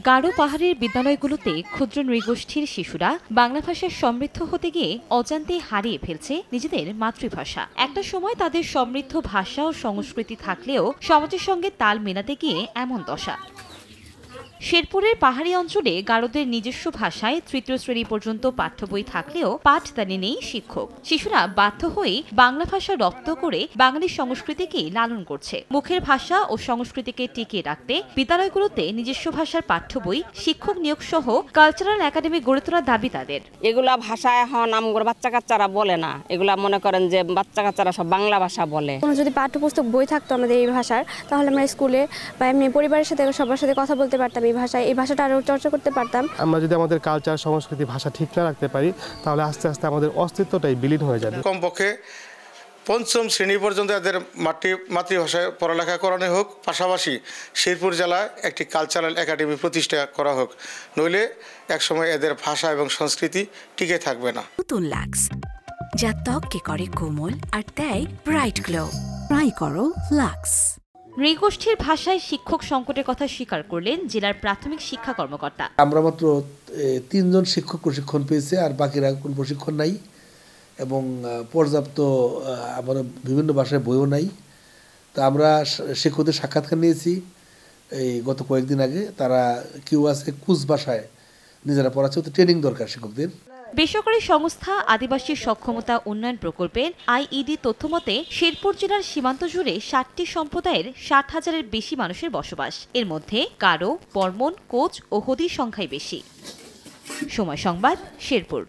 গারো পাহাড়ের বিদ্যালয়গুলোতে ক্ষুদ্র নৃগোষ্ঠীর শিশুরা বাংলা ভাষার সমৃদ্ধ হতে গিয়ে অজান্তে হারিয়ে ফেলছে নিজেদের মাতৃভাষা। একটা সময় তাদের সমৃদ্ধ ভাষা ও সংস্কৃতি থাকলেও সমাজের সঙ্গে তাল মেলাতে গিয়ে এমন দশা। শেরপুরের পাহাড়ি অঞ্চলে গারোদের নিজস্ব ভাষায় তৃতীয় শ্রেণী পর্যন্ত পাঠ্য বই থাকলেও পাঠদানে নেই শিক্ষক। শিশুরা বাধ্য হয়ে বাংলা ভাষা রপ্ত করে বাঙালি সংস্কৃতিকে লালন করছে। মুখের ভাষা ও সংস্কৃতিকে টিকিয়ে রাখতে বিদ্যালয়গুলোতে নিজস্ব ভাষার পাঠ্য বই, শিক্ষক নিয়োগ সহ কালচারাল একাডেমি গড়ে তোলার দাবি তাদের। এগুলা ভাষা এখন আমগর বাচ্চা কাচ্চারা বলে না, এগুলা মনে করেন যে বাচ্চা কাচ্চারা সব বাংলা ভাষা বলে। কোনো যদি পাঠ্যপুস্তক বই থাকতো আমাদের এই ভাষার, তাহলে আমরা স্কুলে বা এমনি পরিবারের সাথে সবার সাথে কথা বলতে পারতাম এই ভাষাটা আরও চর্চা করতে পারতাম। আমরা যদি আমাদের কালচার সংস্কৃতি ভাষা ঠিক না রাখতে পারি, তাহলে আস্তে আস্তে আমাদের অস্তিত্বটাই বিলীন হয়ে যাবে। কমপক্ষে পঞ্চম শ্রেণী পর্যন্ত এদের মাতৃভাষায় পড়ালেখা করানো হোক, পাশাপাশি শেরপুর জেলায় একটি কালচারাল একাডেমি প্রতিষ্ঠা করা হোক, নইলে একসময় এদের ভাষা এবং সংস্কৃতি টিকে থাকবে না। নতুন লাক্স, যা ত্বককে করে কোমল আর দেয় ব্রাইট গ্লো। ট্রাই করো লাক্স। নৃগোষ্ঠীর ভাষায় শিক্ষক সংকটের কথা স্বীকার করলেন জেলার প্রাথমিক শিক্ষা কর্মকর্তা। আমরা মাত্র 3 জন শিক্ষক প্রশিক্ষণ পেয়েছে, আর বাকিরা কোনো প্রশিক্ষণ নাই এবং পর্যাপ্ত আমার বিভিন্ন ভাষায় বইও নাই। তা আমরা শিক্ষকদের সাক্ষাৎকার নিয়েছি এই গত কয়েকদিন আগে। তারা কেউ আছে কুচ ভাষায় নিজেরা পড়াচ্ছে, তো ট্রেনিং দরকার শিক্ষকদের। বেসরকারি সংস্থা আদিবাসী সক্ষমতা উন্নয়ন প্রকল্পের আইইডি তথ্যমতে শেরপুর জেলার সীমান্ত জুড়ে 60টি সম্প্রদায়ের 60,000-এর বেশি মানুষের বসবাস। এর মধ্যে গারো, বর্মন, কোচ ও হোদির সংখ্যাই বেশি। সময় সংবাদ, শেরপুর।